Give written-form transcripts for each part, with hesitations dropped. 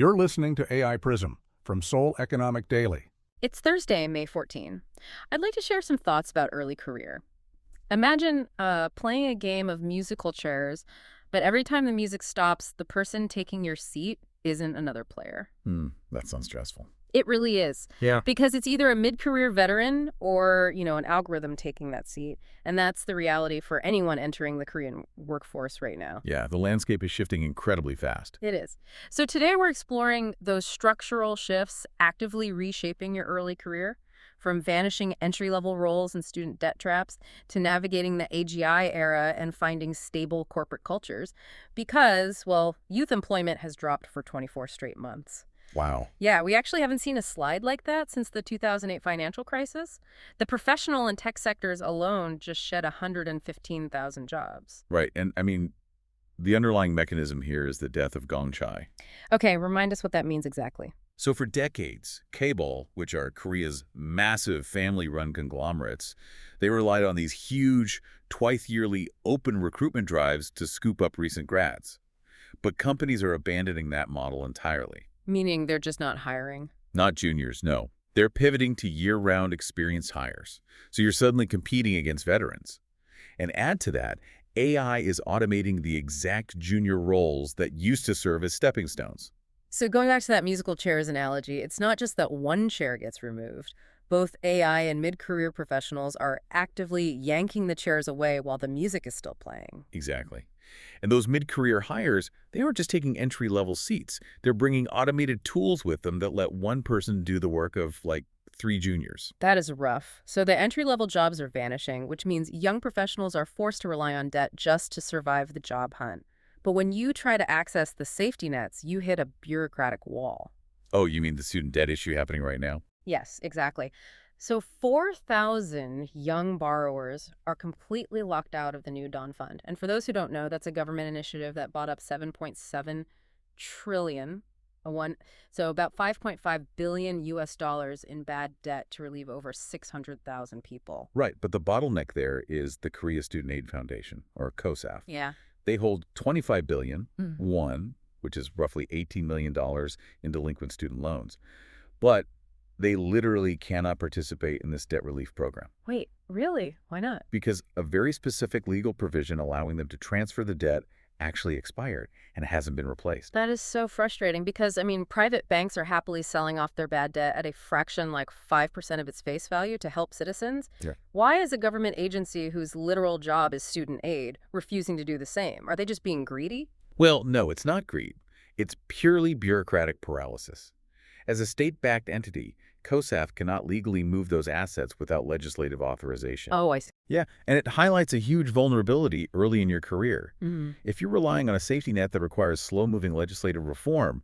You're listening to AI PRISM from Seoul Economic Daily. It's Thursday, May 14. I'd like to share some thoughts about early career. Imagine playing a game of musical chairs, but every time the music stops, the person taking your seat isn't another player. That sounds stressful. It really is. Yeah. Because it's either a mid-career veteran or, an algorithm taking that seat. And that's the reality for anyone entering the Korean workforce right now. Yeah, the landscape is shifting incredibly fast. It is. So today we're exploring those structural shifts actively reshaping your early career, from vanishing entry-level roles and student debt traps to navigating the AGI era and finding stable corporate cultures. Because, youth employment has dropped for 24 straight months. Wow. Yeah, we actually haven't seen a slide like that since the 2008 financial crisis. The professional and tech sectors alone just shed 115,000 jobs. Right. And the underlying mechanism here is the death of Gongchai. Okay, remind us what that means exactly. So for decades, K-ball, which are Korea's massive family-run conglomerates, they relied on these huge, twice-yearly open recruitment drives to scoop up recent grads. But companies are abandoning that model entirely. Meaning they're just not hiring? Not juniors, no. They're pivoting to year-round experienced hires. So you're suddenly competing against veterans. And add to that, AI is automating the exact junior roles that used to serve as stepping stones. So going back to that musical chairs analogy, it's not just that one chair gets removed. Both AI and mid-career professionals are actively yanking the chairs away while the music is still playing. Exactly. And those mid-career hires, they aren't just taking entry-level seats. They're bringing automated tools with them that let one person do the work of, 3 juniors. That is rough. So the entry-level jobs are vanishing, which means young professionals are forced to rely on debt just to survive the job hunt. But when you try to access the safety nets, you hit a bureaucratic wall. Oh, you mean the student debt issue happening right now? Yes, exactly. So 4,000 young borrowers are completely locked out of the new Dawn Fund. And for those who don't know, that's a government initiative that bought up $7.7 trillion, so about $5.5 billion US in bad debt to relieve over 600,000 people. Right, but the bottleneck there is the Korea Student Aid Foundation, or KOSAF. Yeah. They hold $25 billion, which is roughly $18 million in delinquent student loans. But they literally cannot participate in this debt relief program. Wait, really? Why not? Because a very specific legal provision allowing them to transfer the debt actually expired and hasn't been replaced. That is so frustrating because, private banks are happily selling off their bad debt at a fraction like 5% of its face value to help citizens. Yeah. Why is a government agency whose literal job is student aid refusing to do the same? Are they just being greedy? Well, no, it's not greed. It's purely bureaucratic paralysis. As a state-backed entity, KOSAF cannot legally move those assets without legislative authorization. Oh, I see. Yeah, and it highlights a huge vulnerability early in your career. If you're relying on a safety net that requires slow-moving legislative reform,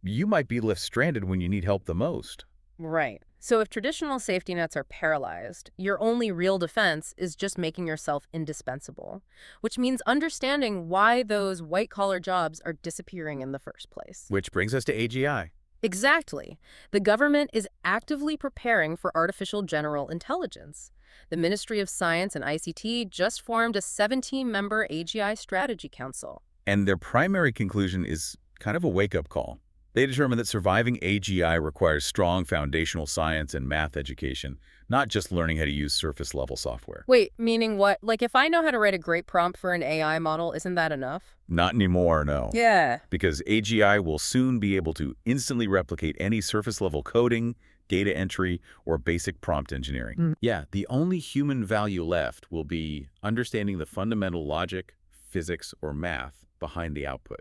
you might be left stranded when you need help the most. Right. So if traditional safety nets are paralyzed, your only real defense is just making yourself indispensable, which means understanding why those white-collar jobs are disappearing in the first place. Which brings us to AGI. Exactly. The government is actively preparing for artificial general intelligence. The Ministry of Science and ICT just formed a 17-member AGI strategy council. And their primary conclusion is kind of a wake-up call. They determined that surviving AGI requires strong foundational science and math education, not just learning how to use surface-level software. Wait, meaning what? Like if I know how to write a great prompt for an AI model, isn't that enough? Not anymore, no. Yeah. Because AGI will soon be able to instantly replicate any surface-level coding, data entry, or basic prompt engineering. Yeah, the only human value left will be understanding the fundamental logic, physics, or math behind the output.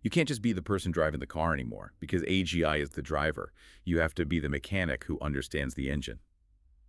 You can't just be the person driving the car anymore, because AGI is the driver. You have to be the mechanic who understands the engine.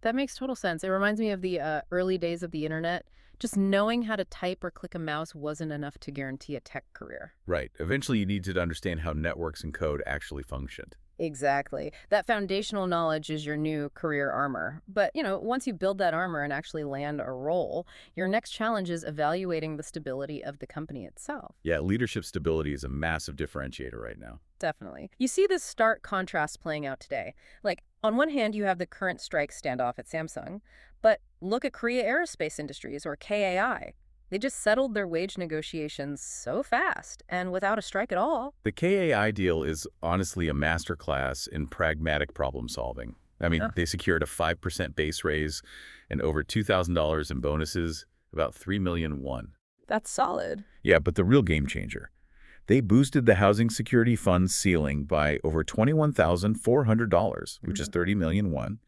That makes total sense. It reminds me of the early days of the internet. Just knowing how to type or click a mouse wasn't enough to guarantee a tech career. Right. Eventually, you needed to understand how networks and code actually functioned. Exactly. That foundational knowledge is your new career armor. But, once you build that armor and actually land a role, your next challenge is evaluating the stability of the company itself. Yeah, leadership stability is a massive differentiator right now. Definitely. You see this stark contrast playing out today. Like, on one hand, you have the current strike standoff at Samsung, but look at Korea Aerospace Industries, or KAI. They just settled their wage negotiations so fast and without a strike at all. The KAI deal is honestly a masterclass in pragmatic problem solving. I mean, Yeah. they secured a 5% base raise and over $2,000 in bonuses, about $3 million won. That's solid. Yeah, but the real game changer. They boosted the Housing Security Fund's ceiling by over $21,400, which is $30 million won.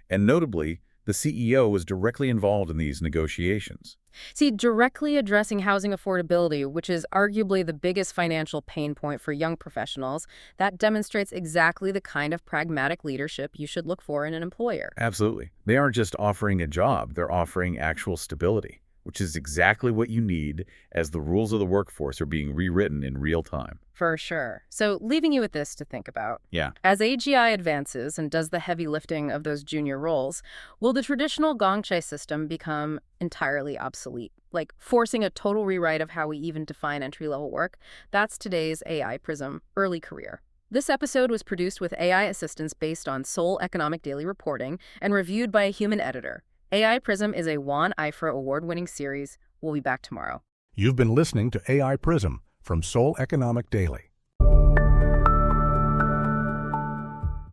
And notably, the CEO was directly involved in these negotiations. See, directly addressing housing affordability, which is arguably the biggest financial pain point for young professionals, that demonstrates exactly the kind of pragmatic leadership you should look for in an employer. Absolutely. They aren't just offering a job, they're offering actual stability, which is exactly what you need as the rules of the workforce are being rewritten in real time. For sure. So leaving you with this to think about. Yeah. As AGI advances and does the heavy lifting of those junior roles, will the traditional gongchae system become entirely obsolete, like forcing a total rewrite of how we even define entry-level work? That's today's AI PRISM early career. This episode was produced with AI assistance based on Seoul Economic Daily reporting and reviewed by a human editor. AI PRISM is a WAN-IFRA award-winning series. We'll be back tomorrow. You've been listening to AI PRISM from Seoul Economic Daily.